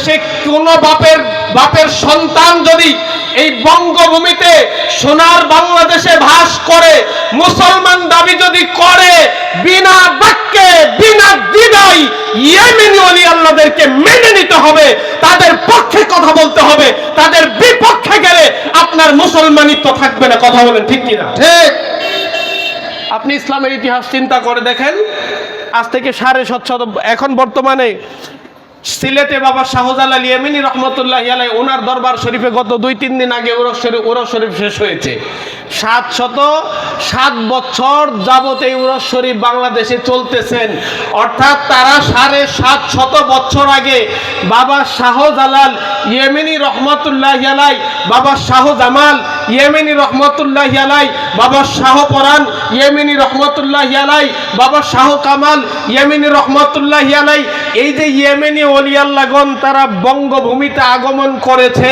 বাংলাদেশে কোন বাপের সন্তান যদি এই বঙ্গভূমিতে সোনার বাংলাদেশে বাস করে, মুসলমান দাবি যদি করে, বিনা বাক্যে বিনা দ্বিধায় ইয়েমেনি ওলি আল্লাহদেরকে মেনে নিতে হবে, তাদের পক্ষে কথা বলতে হবে। তাদের বিপক্ষে গেলে আপনার মুসলমানিত্ব থাকবে না। কথা বলেন ঠিক কিনা? ঠিক। আপনি ইসলামের ইতিহাস চিন্তা করে দেখেন, আজ থেকে 750 এখন বর্তমানে সিলেটে বাবা শাহজালাল ইয়েমেনি রহমতুল্লাহ আলাইহি ওনার দরবার শরীফে গত 2-3 দিন আগে উরস শরীফ শেষ হয়েছে। 707 বছর যাবত এই উরস শরীফ বাংলাদেশে চলতেছেন। অর্থাৎ তারা 750 বছর আগে বাবা শাহজালাল ইয়েমেনি রহমতুল্লাহ আলাইহি, বাবা শাহজামাল ইয়েমেনি রহমতুল্লাহ আলাইহি, বাবা শাহপরান ইয়েমেনি রহমতুল্লাহ আলাইহি, বাবা শাহ কামাল ইয়েমেনি রহমতুল্লাহ আলাইহি, এই যে ইয়েমেনি ওলি আল্লাহগণ তারা বঙ্গভূমিতে আগমন করেছে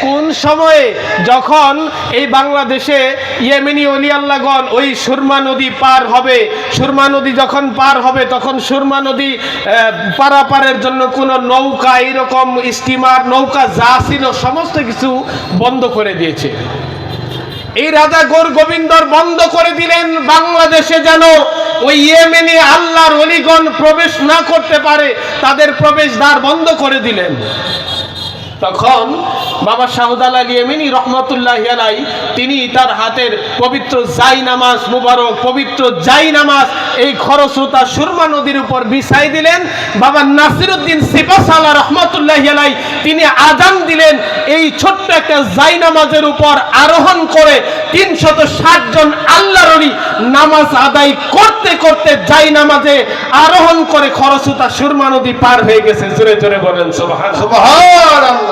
কোন সময়ে? যখন এই বাংলাদেশে ইয়েমেনি ওলি আল্লাহগণ ওই সুরমা নদী পার হবে, সুরমা নদী যখন পার হবে তখন সুরমা নদী পারাপারের জন্য কোনো নৌকা, এইরকম স্টিমার নৌকা যা ছিল সমস্ত কিছু বন্ধ করে দিয়েছে। এই রাজা গোর গোবিন্দর বন্ধ করে দিলেন, বাংলাদেশে যেন ওই ইয়েমেনি আল্লাহর ওলিগণ প্রবেশ না করতে পারে, তাদের প্রবেশ দ্বার বন্ধ করে দিলেন। তখন বাবা শাহজালাল ইয়েমেনি রহমতুল্লাহ আলাইহি তিনি তার হাতের পবিত্র জাই নামাজ মুবারক, পবিত্র জাই নামাজ এই খরস্রোতা সুরমা নদীর উপর বিছাই দিলেন। বাবা নাসিরউদ্দিন সিপাহসালাহ রহমতুল্লাহ আলাইহি তিনি আযান দিলেন। এই ছোট্ট একটা জাই নামাজের উপর আরোহণ করে 360 জন আল্লাহর ওলি নামাজ আদায় করতে করতে জাই নামাজে আরোহণ করে খরস্রোতা সুরমা নদী পার হয়ে গেছে। জোরে জোরে বলেন সুবহানাল্লাহ। সুবহানাল্লাহ।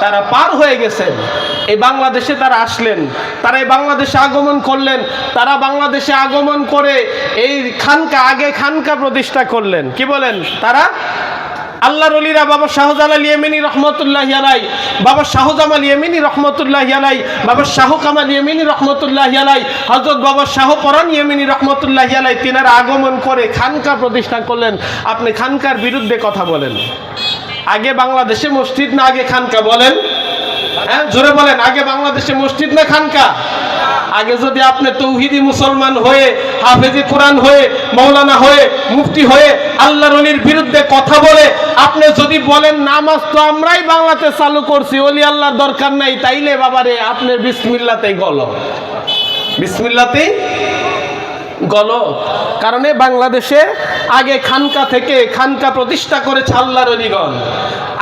তারা পার হয়ে গেছেন, এই বাংলাদেশে তারা আসলেন, তারা এই বাংলাদেশে আগমন করলেন। তারা বাংলাদেশে আগমন করে এই খানকা প্রতিষ্ঠা করলেন। কি বলেন? তারা আল্লাহর ওলিরা বাবা শাহজালাল ইয়েমেনি রহমতুল্লাহ আলাইহি, বাবা শাহজামাল ইয়েমেনি রহমতুল্লাহ আলাইহি, বাবা শাহ কামাল ইয়েমেনি রহমতুল্লাহ আলাইহি, হযরত বাবা শাহপরান ইয়েমেনি রহমতুল্লাহ আলাইহি তিনারা আগমন করে খানকা প্রতিষ্ঠা করলেন। আপনি খানকার বিরুদ্ধে কথা বলেন। আগে বাংলাদেশে মসজিদ না আগে খানকা? বলেন, হ্যাঁ জোরে বলেন, আগে বাংলাদেশে মসজিদ না খানকা? আগে যদি আপনি তৌহিদি মুসলমান হয়ে, হাফেজি কোরআন হয়ে, মৌলানা হয়ে, মুফতি হয়ে আল্লাহর ওলির বিরুদ্ধে কথা বলে আপনি যদি বলেন নামাজ তো আমরাই বাংলাতে চালু করছি, ওলি আল্লাহর দরকার নাই, তাইলে বাবারে আপনার বিসমিল্লাতেই গলত, বিসমিল্লাতেই গলত। কারণে বাংলাদেশে আগে খানকা থেকে খানকা প্রতিষ্ঠা করেছে আল্লাহর ওলিগণ।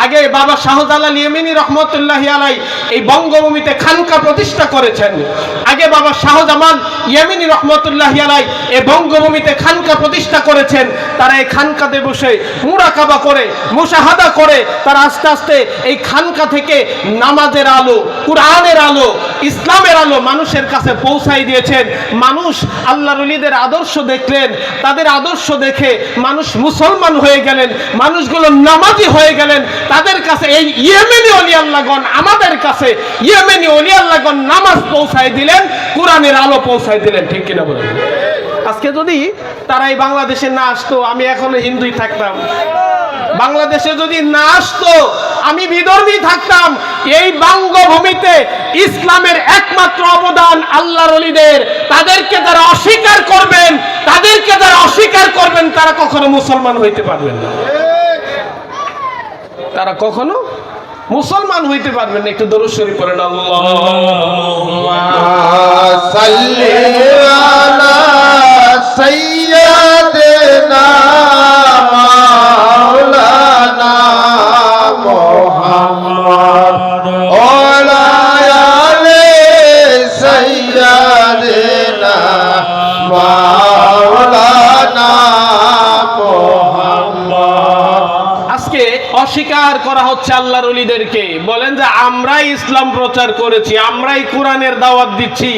আগে বাবা শাহজালাল ইয়েমেনি রহমতুল্লাহ আলাইহি এই বঙ্গভূমিতে খানকা প্রতিষ্ঠা করেছেন। আগে বাবা শাহজামাল ইয়েমেনি রহমতুল্লাহ আলাইহি এই বঙ্গভূমিতে খানকা প্রতিষ্ঠা করেছেন। তারা এই খানকাতে বসে মুরাকাবা করে, মুশাহাদা করে তারা আস্তে আস্তে এই খানকা থেকে নামাজের আলো, কুরআনের আলো, ইসলামের আলো মানুষের কাছে পৌঁছাই দিয়েছেন। মানুষ আল্লাহর ওলিদের আদর্শ দেখলেন, তাদের আদর্শ দেখে মানুষ মুসলমান হয়ে গেলেন, মানুষগুলো নামাজি হয়ে গেলেন। তাদের কাছে এই ইয়েমেনি ওলি আল্লাহগণ, আমাদের কাছে ইয়েমেনি ওলি আল্লাহগণ নামাজ পৌঁছায় দিলেন, কোরআনের আলো পৌঁছায় দিলেন। ঠিক কিনা বলেন? আজকে যদি তারা এই বাংলাদেশে না আসতো, আমি এখনো হিন্দুই থাকতাম। বাংলাদেশে যদি না আসতো, আমি বিধর্মী থাকতাম। এই বঙ্গভূমিতে ইসলামের একমাত্র অবদান আল্লাহর ওলিদের। তাদেরকে যারা অস্বীকার করবেন, তারা কখনো মুসলমান হইতে পারবেন না, তারা কখনো মুসলমান হইতে পারবেন না। একটু দরুদ শরীফ পড়েন। আল্লাহুম্মা সাল্লি আলা সাইয়্যিদিনা মাওলানা মুহাম্মদ ওয়া আলি সাইয়্যিদিনা মাওলানা মুহাম্মদ। আজকে অস্বীকার করা হচ্ছে আল্লাহর ওলিদেরকে। বলেন যে আমরাই ইসলাম প্রচার করেছি, আমরাই কোরআনের দাওয়াত দিচ্ছি,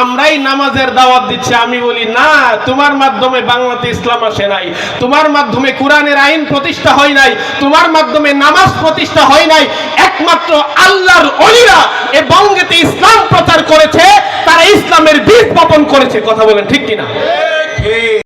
আমরাই নামাজের দাওয়াত দিচ্ছি। আমি বলি না, তোমার মাধ্যমে বাংলাতে ইসলাম আসে নাই, তোমার মাধ্যমে কোরআনের আইন প্রতিষ্ঠা হয় নাই, তোমার মাধ্যমে নামাজ প্রতিষ্ঠা হয় নাই। একমাত্র আল্লাহর ওলিরা এ বঙ্গেতে ইসলাম প্রচার করেছে, তারা ইসলামের বীজ বপন করেছে। কথা বলেন ঠিক কিনা?